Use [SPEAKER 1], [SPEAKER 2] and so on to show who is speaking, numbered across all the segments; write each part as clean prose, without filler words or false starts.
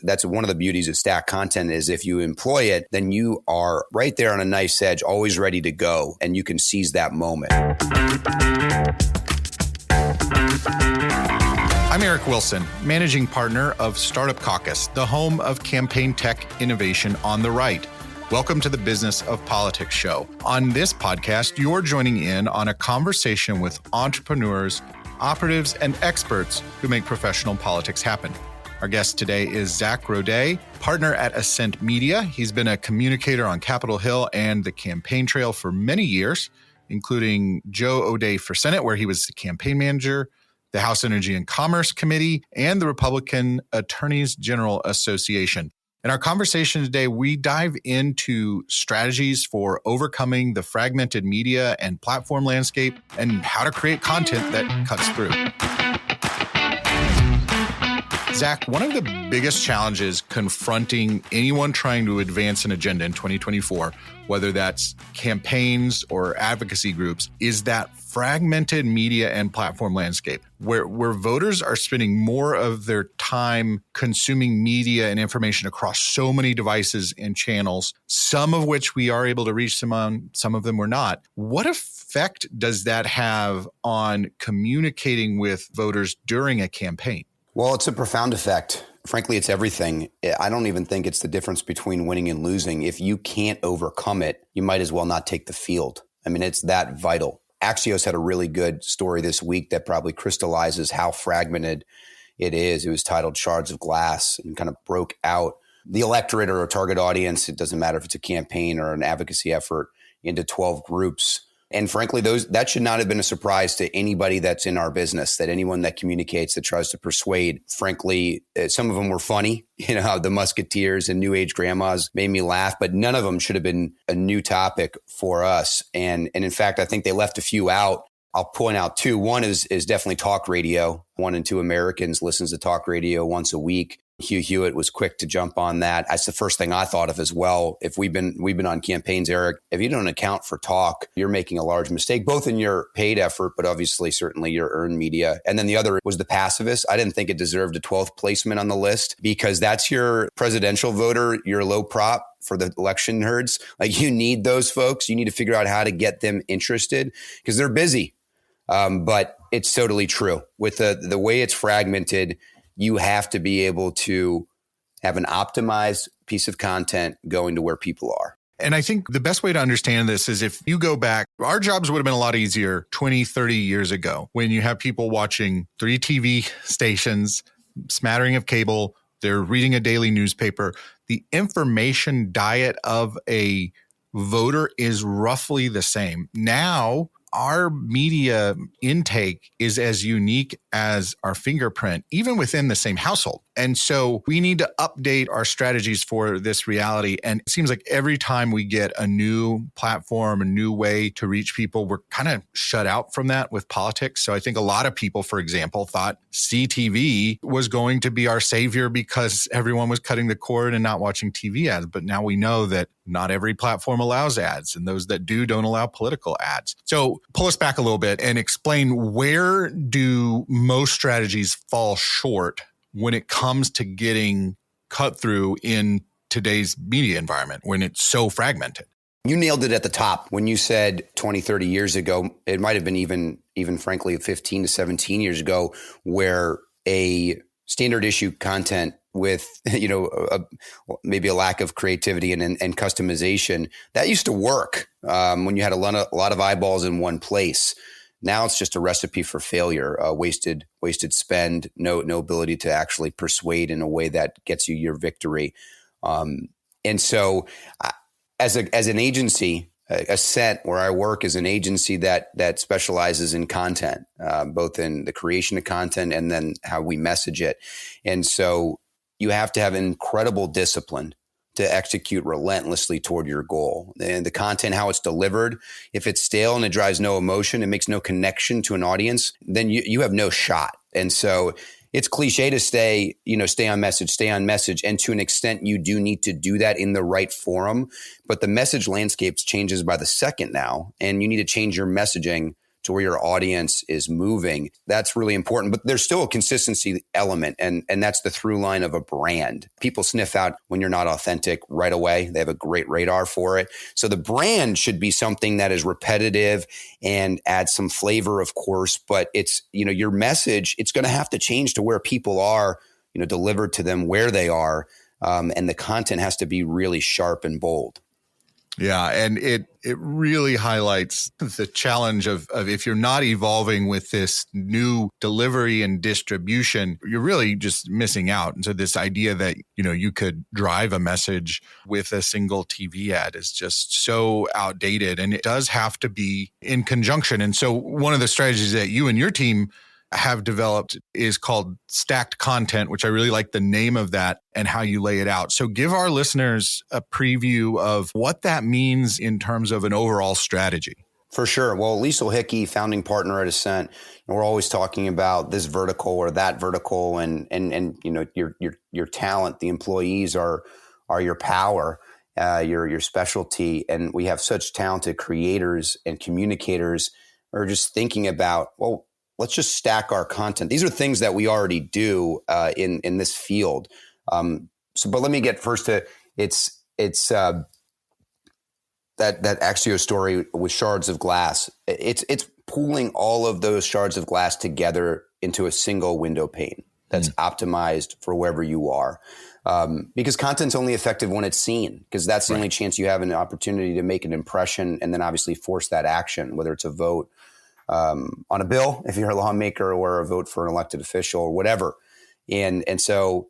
[SPEAKER 1] that's one of the beauties of stack content is if you employ it, then you are right there on a nice edge, always ready to go, and you can seize that moment.
[SPEAKER 2] I'm Eric Wilson, managing partner of Startup Caucus, the home of campaign tech innovation on the right. Welcome to the Business of Politics show. On this podcast, you're joining in on a conversation with entrepreneurs, operatives, and experts who make professional politics happen. Our guest today is Zack, partner at Ascent Media. He's been a communicator on Capitol Hill and the campaign trail for many years, including Roday for Senate, where he was the campaign manager, the House Energy and Commerce Committee, and the Republican Attorneys General Association. In our conversation today, we dive into strategies for overcoming the fragmented media and platform landscape and how to create content that cuts through. Zack, one of the biggest challenges confronting anyone trying to advance an agenda in 2024, whether that's campaigns or advocacy groups, is that fragmented media and platform landscape, where voters are spending more of their time consuming media and information across so many devices and channels, some of which we are able to reach them on, some of them we're not. What effect does that have on communicating with voters during a campaign?
[SPEAKER 1] Well, it's a profound effect. Frankly, it's everything. I don't even think it's the difference between winning and losing. If you can't overcome it, you might as well not take the field. I mean, it's that vital. Axios had a really good story this week that probably crystallizes how fragmented it is. It was titled Shards of Glass and kind of broke out the electorate or a target audience. It doesn't matter if it's a campaign or an advocacy effort into 12 groups. And frankly, that should not have been a surprise to anybody that's in our business, that anyone that communicates, that tries to persuade. Frankly, some of them were funny, how the Musketeers and New Age grandmas made me laugh, but none of them should have been a new topic for us. And in fact, I think they left a few out. I'll point out two. One is definitely talk radio. 1 in 2 Americans listens to talk radio once a week. Hugh Hewitt was quick to jump on that. That's the first thing I thought of as well. If we've been on campaigns, Eric, if you don't account for talk, you're making a large mistake, both in your paid effort, but obviously certainly your earned media. And then the other was the pacifist. I didn't think it deserved a 12th placement on the list because that's your presidential voter, your low prop for the election nerds. Like, you need those folks. You need to figure out how to get them interested because they're busy. But it's totally true. With the way it's fragmented, you have to be able to have an optimized piece of content going to where people are.
[SPEAKER 2] And I think the best way to understand this is if you go back, our jobs would have been a lot easier 20, 30 years ago when you have people watching 3 TV stations, smattering of cable, they're reading a daily newspaper. The information diet of a voter is roughly the same. Now, our media intake is as unique as our fingerprint, even within the same household. And so we need to update our strategies for this reality. And it seems like every time we get a new platform, a new way to reach people, we're kind of shut out from that with politics. So I think a lot of people, for example, thought CTV was going to be our savior because everyone was cutting the cord and not watching TV ads. But now we know that not every platform allows ads, and those that do don't allow political ads. So pull us back a little bit and explain, where do most strategies fall short when it comes to getting cut through in today's media environment when it's so fragmented?
[SPEAKER 1] You nailed it at the top when you said 20, 30 years ago. It might have been even frankly 15 to 17 years ago, where a standard issue content with maybe a lack of creativity and customization, that used to work when you had a lot of eyeballs in one place. Now it's just a recipe for failure, wasted spend, no ability to actually persuade in a way that gets you your victory. And so as an agency, Ascent, where I work, is an agency that specializes in content, both in the creation of content and then how we message it. And so you have to have incredible discipline to execute relentlessly toward your goal. And the content, how it's delivered, if it's stale and it drives no emotion, it makes no connection to an audience, then you have no shot. And so it's cliche to stay on message. And to an extent, you do need to do that in the right forum. But the message landscape changes by the second now, and you need to change your messaging to where your audience is moving. That's really important, but there's still a consistency element. And that's the through line of a brand. People sniff out when you're not authentic right away. They have a great radar for it. So the brand should be something that is repetitive and adds some flavor, of course, but it's, your message, it's going to have to change to where people are, delivered to them where they are. And the content has to be really sharp and bold.
[SPEAKER 2] Yeah. And it really highlights the challenge of if you're not evolving with this new delivery and distribution, you're really just missing out. And so this idea that, you could drive a message with a single TV ad is just so outdated, and it does have to be in conjunction. And so one of the strategies that you and your team have developed is called stacked content, which I really like the name of that and how you lay it out. So give our listeners a preview of what that means in terms of an overall strategy.
[SPEAKER 1] For sure. Well, Liesl Hickey, founding partner at Ascent, we're always talking about this vertical or that vertical, and your talent, the employees are your power, your specialty, and we have such talented creators and communicators are just thinking about, well, let's just stack our content. These are things that we already do in this field. But let me get first to that Axio story with shards of glass. It's pooling all of those shards of glass together into a single window pane that's optimized for wherever you are. Because content's only effective when it's seen, because that's the only chance you have an opportunity to make an impression and then obviously force that action, whether it's a vote on a bill, if you're a lawmaker, or a vote for an elected official or whatever. And so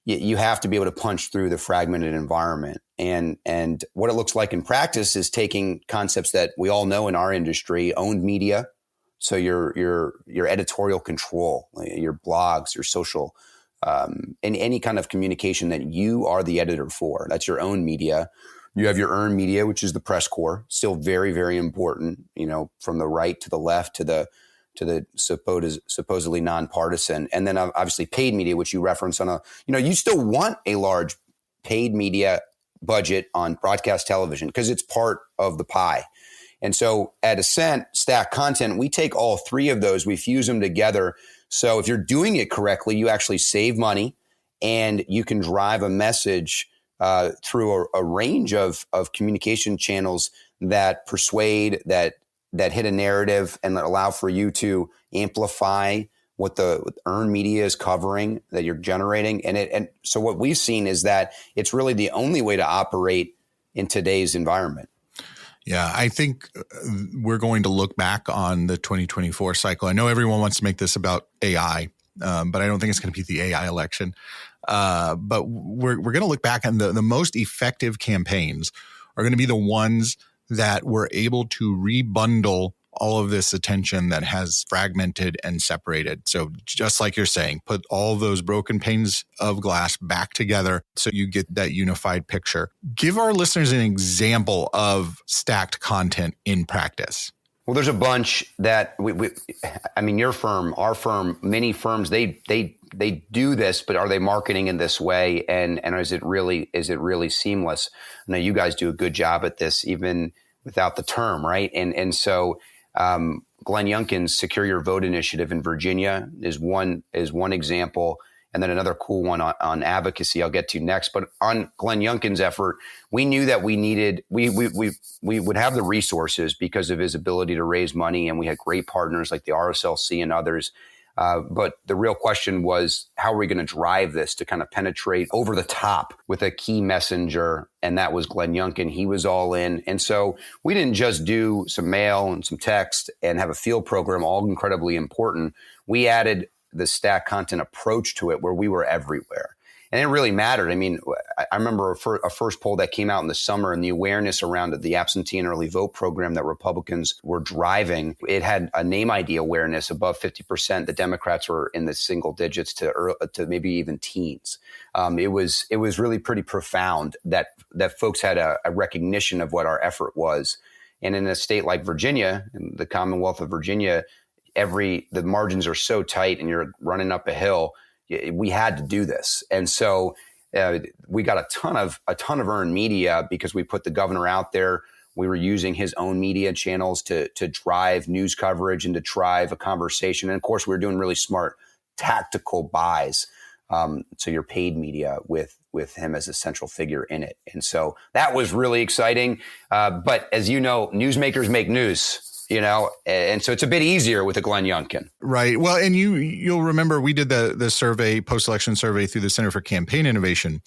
[SPEAKER 1] you have to be able to punch through the fragmented environment. And what it looks like in practice is taking concepts that we all know in our industry: owned media. So your editorial control, your blogs, your social, and any kind of communication that you are the editor for. That's your own media. You have your earned media, which is the press corps, still very, very important, from the right to the left to the supposedly nonpartisan. And then obviously paid media, which you reference on you still want a large paid media budget on broadcast television because it's part of the pie. And so at Ascent, Stack Content, we take all three of those, we fuse them together. So if you're doing it correctly, you actually save money and you can drive a message through a range of communication channels that persuade, that hit a narrative and that allow for you to amplify what the earned media is covering that you're generating. And so what we've seen is that it's really the only way to operate in today's environment.
[SPEAKER 2] Yeah, I think we're going to look back on the 2024 cycle. I know everyone wants to make this about AI, but I don't think it's going to be the AI election. But we're going to look back, and the most effective campaigns are going to be the ones that were able to rebundle all of this attention that has fragmented and separated. So just like you're saying, put all those broken panes of glass back together so you get that unified picture. Give our listeners an example of stacked content in practice.
[SPEAKER 1] Well, there's a bunch that your firm, our firm, many firms, they do this, but are they marketing in this way? And is it really seamless? I know you guys do a good job at this, even without the term, right? And so Glenn Youngkin's Secure Your Vote initiative in Virginia is one example. And then another cool one on advocacy I'll get to next. But on Glenn Youngkin's effort, we knew that we would have the resources because of his ability to raise money. And we had great partners like the RSLC and others. But the real question was, how are we going to drive this to kind of penetrate over the top with a key messenger? And that was Glenn Youngkin. He was all in. And so we didn't just do some mail and some text and have a field program, all incredibly important. We added the stack content approach to it where we were everywhere. And it really mattered. I mean, I remember a first poll that came out in the summer, and the awareness around the absentee and early vote program that Republicans were driving. It had a name ID awareness above 50%. The Democrats were in the single digits to maybe even teens. It was really pretty profound that folks had a recognition of what our effort was. And in a state like Virginia, in the Commonwealth of Virginia, the margins are so tight and you're running up a hill. We had to do this. And so we got a ton of earned media because we put the governor out there We were using his own media channels to drive news coverage and to drive a conversation. And of course, we were doing really smart tactical buys. So your paid media with him as a central figure in it. And so that was really exciting. But as you know, newsmakers make news. And so it's a bit easier with a Glenn Youngkin.
[SPEAKER 2] Right. Well, and you'll remember we did the survey, post-election survey through the Center for Campaign Innovation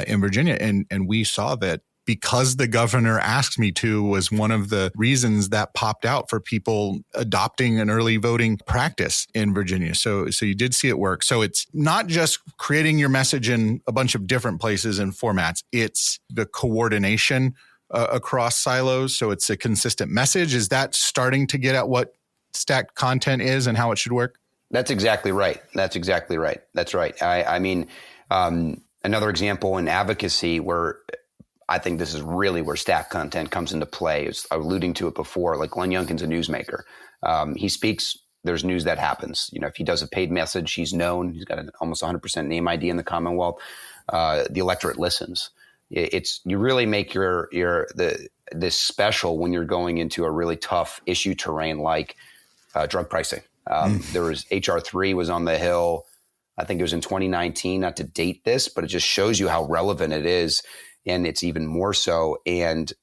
[SPEAKER 2] in Virginia. And we saw that because the governor asked me to was one of the reasons that popped out for people adopting an early voting practice in Virginia. So you did see it work. So it's not just creating your message in a bunch of different places and formats. It's the coordination across silos. So it's a consistent message. Is that starting to get at what stacked content is and how it should work?
[SPEAKER 1] That's exactly right. That's right. I mean, another example in advocacy where I think this is really where stacked content comes into play. I was alluding to it before, like Glenn Youngkin's a newsmaker. He speaks, there's news that happens. If he does a paid message, he's known. He's got an almost 100% name ID in the Commonwealth. The electorate listens. You really make this special when you're going into a really tough issue terrain like drug pricing. There was HR 3 was on the Hill. I think it was in 2019, not to date this, but it just shows you how relevant it is. And it's even more so. And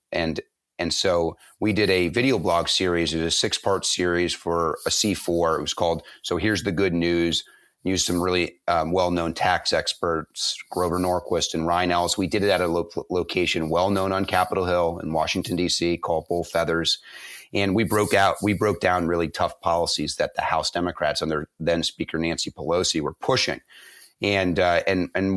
[SPEAKER 1] so we did a video blog series. It was a 6-part series for a C4. It was called So Here's the Good News. Used some really well-known tax experts, Grover Norquist and Ryan Ellis. We did it at a location well-known on Capitol Hill in Washington, D.C. called Bull Feathers. And we broke down really tough policies that the House Democrats under then Speaker Nancy Pelosi were pushing. And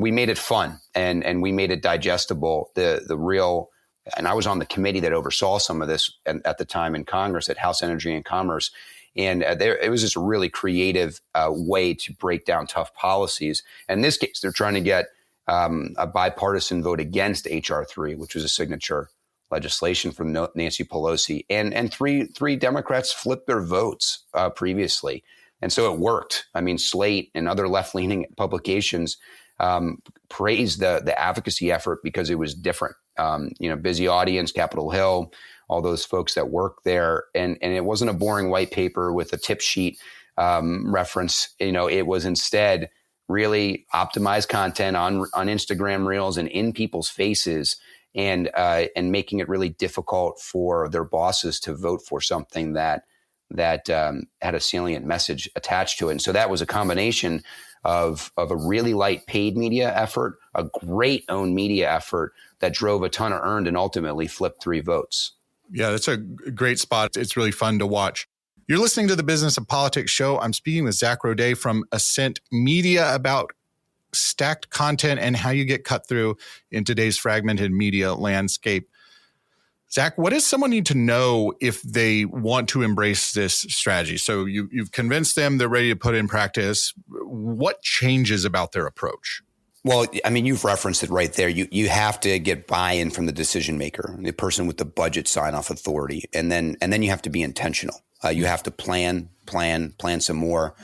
[SPEAKER 1] we made it fun and we made it digestible. And I was on the committee that oversaw some of this at the time in Congress at House Energy and Commerce. And it was just a really creative way to break down tough policies. And in this case, they're trying to get a bipartisan vote against HR 3, which was a signature legislation from Nancy Pelosi. And three Democrats flipped their votes previously. And so it worked. I mean, Slate and other left-leaning publications praised the advocacy effort because it was different. Busy audience, Capitol Hill, all those folks that work there. And it wasn't a boring white paper with a tip sheet reference. It was instead really optimized content on Instagram Reels and in people's faces and making it really difficult for their bosses to vote for something that had a salient message attached to it. And so that was a combination of a really light paid media effort, a great owned media effort that drove a ton of earned and ultimately flipped 3 votes.
[SPEAKER 2] Yeah, that's a great spot. It's really fun to watch. You're listening to the Business of Politics show. I'm speaking with Zack Roday from Ascent Media about stacked content and how you get cut through in today's fragmented media landscape. Zack, what does someone need to know if they want to embrace this strategy? So you've convinced them, they're ready to put in practice. What changes about their approach?
[SPEAKER 1] Well, I mean, you've referenced it right there. You have to get buy-in from the decision maker, the person with the budget sign-off authority, and then you have to be intentional. You have to plan some more,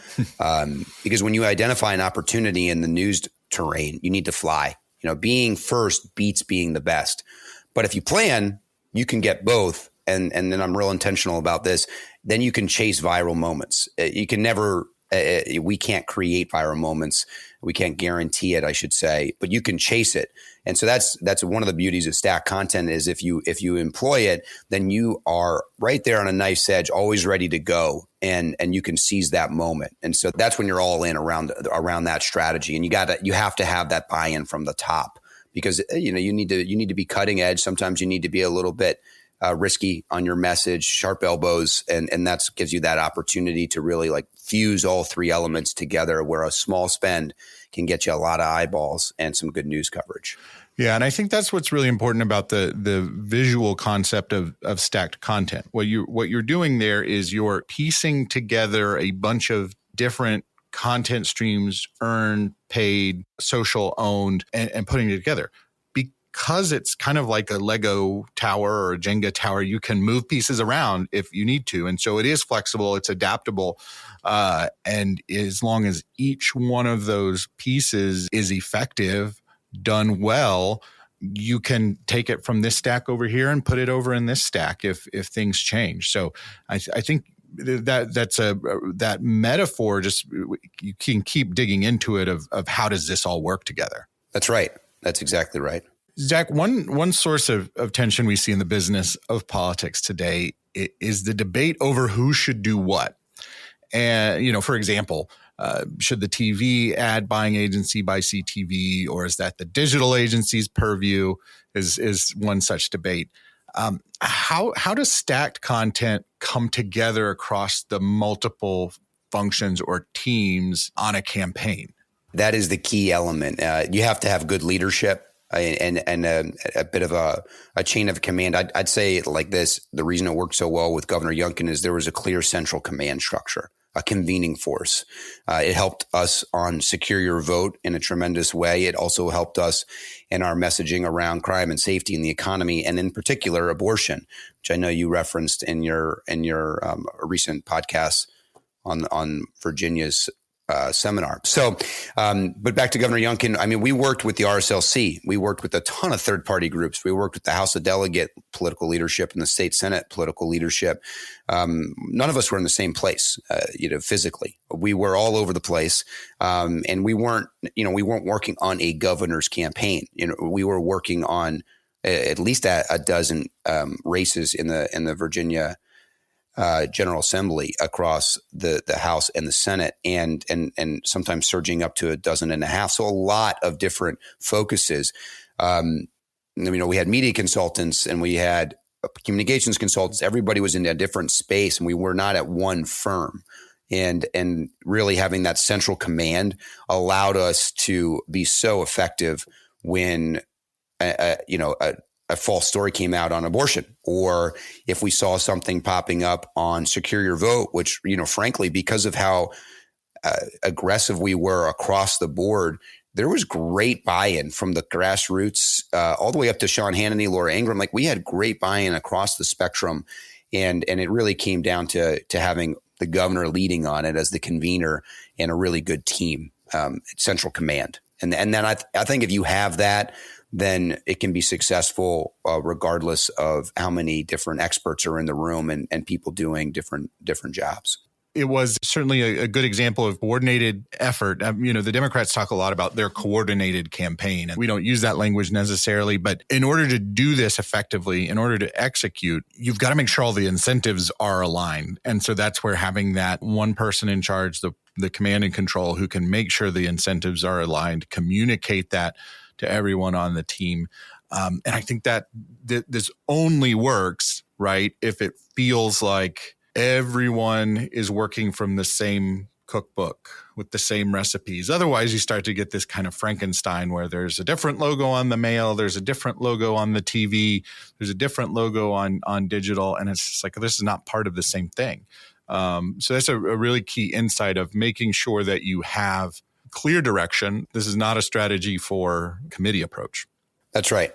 [SPEAKER 1] because when you identify an opportunity in the news terrain, you need to fly. Being first beats being the best. But if you plan, you can get both. And then I'm real intentional about this. Then you can chase viral moments. You can never. We can't create viral moments. We can't guarantee it, I should say, but you can chase it. And so that's one of the beauties of stacked content is if you employ it, then you are right there on a knife's edge, always ready to go, and you can seize that moment. And so that's when you're all in around that strategy. And you have to have that buy-in from the top because you need to be cutting edge. Sometimes you need to be a little bit risky on your message, sharp elbows, and that gives you that opportunity to really fuse all 3 elements together where a small spend can get you a lot of eyeballs and some good news coverage.
[SPEAKER 2] Yeah, and I think that's what's really important about the visual concept of stacked content. What you're doing there is you're piecing together a bunch of different content streams, earned, paid, social owned, and putting it together. Because it's kind of like a Lego tower or a Jenga tower, you can move pieces around if you need to. And so it is flexible, it's adaptable. And as long as each one of those pieces is effective, done well, you can take it from this stack over here and put it over in this stack if things change. So I think that metaphor, just you can keep digging into it of how does this all work together.
[SPEAKER 1] That's right. That's exactly right.
[SPEAKER 2] Zack, one source of tension we see in the business of politics today is the debate over who should do what. And, for example, should the TV ad buying agency buy CTV, or is that the digital agency's purview is one such debate. How does stacked content come together across the multiple functions or teams on a campaign?
[SPEAKER 1] That is the key element. You have to have good leadership and a bit of a chain of command. I'd say it like this. The reason it worked so well with Governor Youngkin is there was a clear central command structure, a convening force. It helped us on Secure Your Vote in a tremendous way. It also helped us in our messaging around crime and safety in the economy, and in particular abortion, which I know you referenced in your recent podcast on Virginia's seminar. So, but back to Governor Youngkin, I mean, we worked with the RSLC. We worked with a ton of third-party groups. We worked with the House of Delegate political leadership and the state Senate political leadership. None of us were in the same place, physically. We were all over the place. And we weren't working on a governor's campaign. We were working on at least a dozen races in the Virginia General Assembly across the House and the Senate, and sometimes surging up to a dozen and a half. So a lot of different focuses. We had media consultants and we had communications consultants. Everybody was in a different space, and we were not at one firm. And really having that central command allowed us to be so effective when a false story came out on abortion, or if we saw something popping up on Secure Your Vote, which, frankly, because of how aggressive we were across the board, there was great buy-in from the grassroots all the way up to Sean Hannity, Laura Ingraham. Like, we had great buy-in across the spectrum, and it really came down to having the governor leading on it as the convener and a really good team, central command. And then I think if you have that, then it can be successful regardless of how many different experts are in the room and people doing different jobs.
[SPEAKER 2] It was certainly a good example of coordinated effort. The Democrats talk a lot about their coordinated campaign. And we don't use that language necessarily, but in order to do this effectively, in order to execute, you've got to make sure all the incentives are aligned. And so that's where having that one person in charge, the command and control, who can make sure the incentives are aligned, communicate that to everyone on the team. And I think that this only works, right, if it feels like everyone is working from the same cookbook with the same recipes. Otherwise, you start to get this kind of Frankenstein where there's a different logo on the mail, there's a different logo on the TV, there's a different logo on digital, and it's just like, this is not part of the same thing. So that's a really key insight of making sure that you have clear direction. This is not a strategy for committee approach.
[SPEAKER 1] That's right.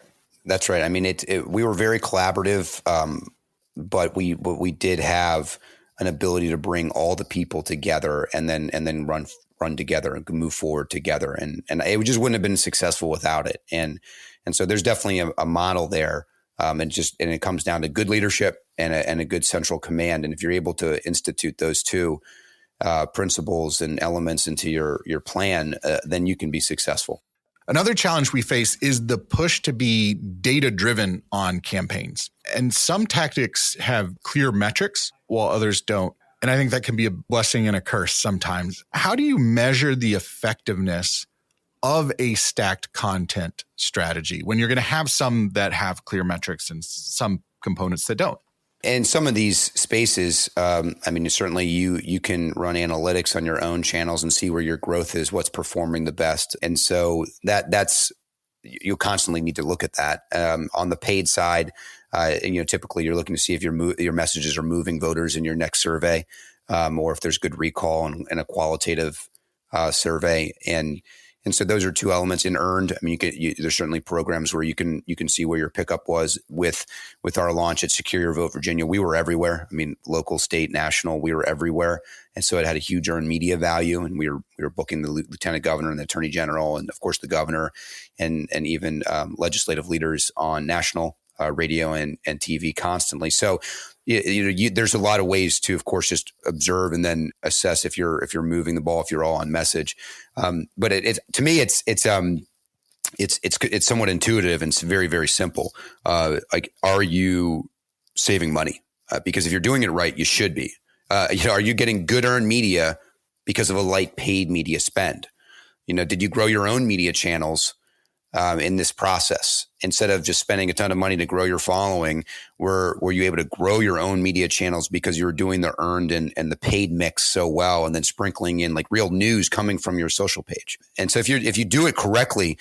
[SPEAKER 1] I mean, we were very collaborative, but we did have an ability to bring all the people together and then run together and move forward together. And it just wouldn't have been successful without it. And so there's definitely a model there. And it comes down to good leadership and a good central command. And if you're able to institute those two principles and elements into your plan, then you can be successful.
[SPEAKER 2] Another challenge we face is the push to be data-driven on campaigns. And some tactics have clear metrics while others don't. And I think that can be a blessing and a curse sometimes. How do you measure the effectiveness of a stacked content strategy when you're going to have some that have clear metrics and some components that don't?
[SPEAKER 1] In some of these spaces, certainly you can run analytics on your own channels and see where your growth is, what's performing the best. And so that's you constantly need to look at that. On the paid side, typically you're looking to see if your messages are moving voters in your next survey, or if there's good recall and a qualitative survey. And And so those are two elements in earned. I mean, there's certainly programs where you can see where your pickup was with our launch at Secure Your Vote Virginia. We were everywhere. I mean, local, state, national, we were everywhere. And so it had a huge earned media value. And we were booking the lieutenant governor and the attorney general, and of course the governor, and even legislative leaders on national radio and TV constantly. So there's a lot of ways to, of course, just observe and then assess if you're moving the ball, if you're all on message. But to me, it's somewhat intuitive and it's very, very simple. Like, are you saving money? Because if you're doing it right, you should be. Are you getting good earned media because of a light paid media spend? Did you grow your own media channels in this process? Instead of just spending a ton of money to grow your following, were you able to grow your own media channels because you were doing the earned and the paid mix so well, and then sprinkling in like real news coming from your social page? And so if you do it correctly,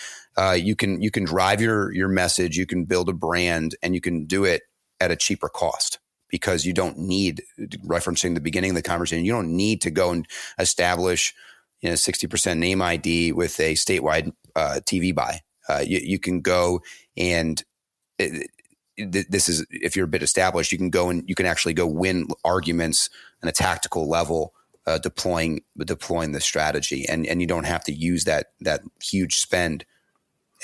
[SPEAKER 1] you can drive your message, you can build a brand, and you can do it at a cheaper cost, because you don't need, referencing the beginning of the conversation, you don't need to go and establish 60% name ID with a statewide TV buy. You can go and this is, if you're a bit established, you can go and you can actually go win arguments on a tactical level, deploying the strategy, and you don't have to use that huge spend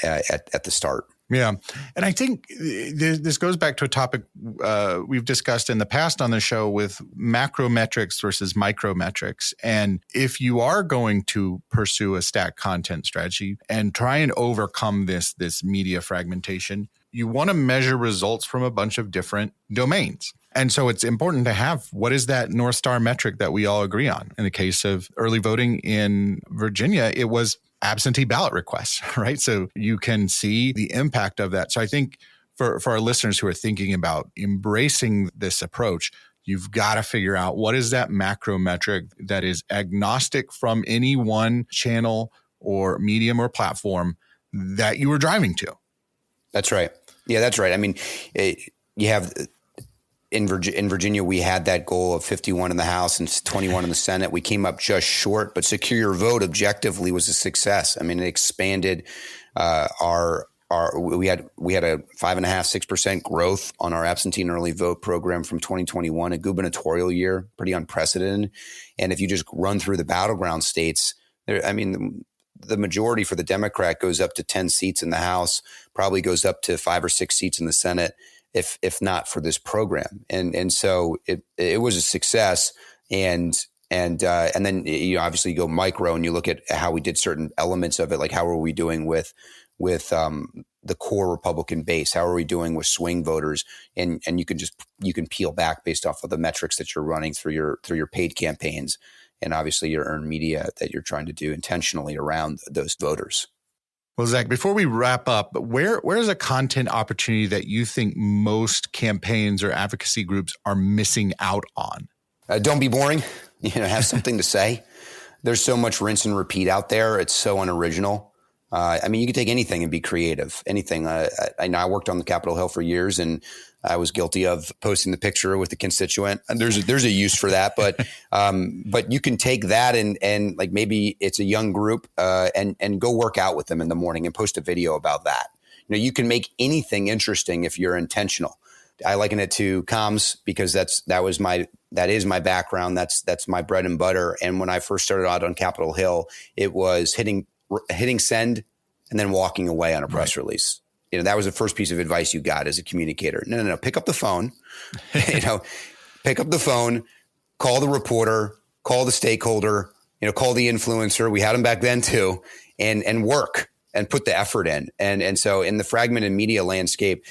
[SPEAKER 1] at the start.
[SPEAKER 2] Yeah. And I think this goes back to a topic we've discussed in the past on the show with macro metrics versus micro metrics. And if you are going to pursue a stack content strategy and try and overcome this media fragmentation, you want to measure results from a bunch of different domains. And so it's important to have, what is that North Star metric that we all agree on? In the case of early voting in Virginia, it was absentee ballot requests, right? So you can see the impact of that. So I think for our listeners who are thinking about embracing this approach, you've got to figure out what is that macro metric that is agnostic from any one channel or medium or platform that you were driving to.
[SPEAKER 1] That's right. Yeah, that's right. I mean, you have... In Virginia, we had that goal of 51 in the House and 21 in the Senate. We came up just short, but Secure Your Vote objectively was a success. I mean, it expanded we had a 5.5-6% growth on our absentee and early vote program from 2021, a gubernatorial year, pretty unprecedented. And if you just run through the battleground states, the majority for the Democrat goes up to 10 seats in the House, probably goes up to 5 or 6 seats in the Senate, if not for this program. And so it was a success. And then you obviously go micro and you look at how we did certain elements of it, like how are we doing with the core Republican base? How are we doing with swing voters? And you can peel back based off of the metrics that you're running through your paid campaigns, and obviously your earned media that you're trying to do intentionally around those voters.
[SPEAKER 2] Well, Zack, before we wrap up, where's a content opportunity that you think most campaigns or advocacy groups are missing out on?
[SPEAKER 1] Don't be boring. Have something to say. There's so much rinse and repeat out there. It's so unoriginal. You can take anything and be creative. Anything. I worked on the Capitol Hill for years, and I was guilty of posting the picture with the constituent. And there's a use for that, but you can take that and like maybe it's a young group and go work out with them in the morning and post a video about that. You can make anything interesting if you're intentional. I liken it to comms because that is my background. That's my bread and butter. And when I first started out on Capitol Hill, it was hitting send and then walking away on a press release. That was the first piece of advice you got as a communicator. No. Pick up the phone, pick up the phone, call the reporter, call the stakeholder, call the influencer. We had them back then too, and work and put the effort in. And so in the fragmented media landscape,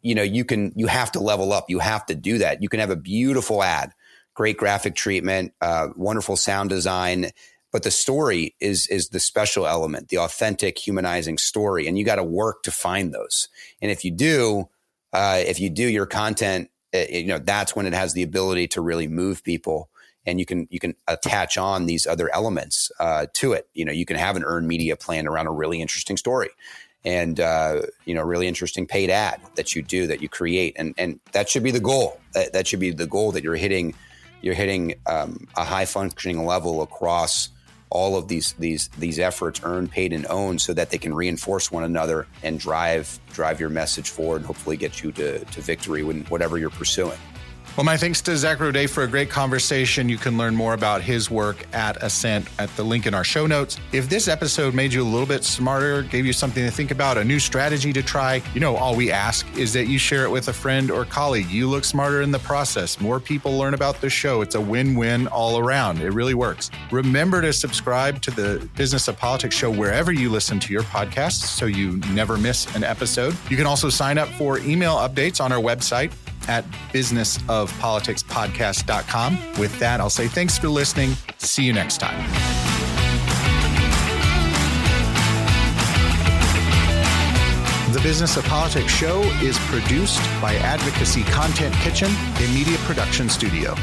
[SPEAKER 1] you have to level up. You have to do that. You can have a beautiful ad, great graphic treatment, wonderful sound design, but the story is the special element, the authentic, humanizing story. And you got to work to find those. And if you do your content, that's when it has the ability to really move people. And you can attach on these other elements to it. You can have an earned media plan around a really interesting story, and a really interesting paid ad that you create, and that should be the goal. That should be the goal, that you're hitting a high functioning level across all of these efforts, earn, paid, and own, so that they can reinforce one another and drive your message forward and hopefully get you to victory in whatever you're pursuing.
[SPEAKER 2] Well, my thanks to Zack Roday for a great conversation. You can learn more about his work at Ascent at the link in our show notes. If this episode made you a little bit smarter, gave you something to think about, a new strategy to try, all we ask is that you share it with a friend or colleague. You look smarter in the process. More people learn about the show. It's a win-win all around. It really works. Remember to subscribe to the Business of Politics show wherever you listen to your podcasts so you never miss an episode. You can also sign up for email updates on our website at businessofpoliticspodcast.com. With that, I'll say thanks for listening. See you next time. The Business of Politics show is produced by Advocacy Content Kitchen, a media production studio.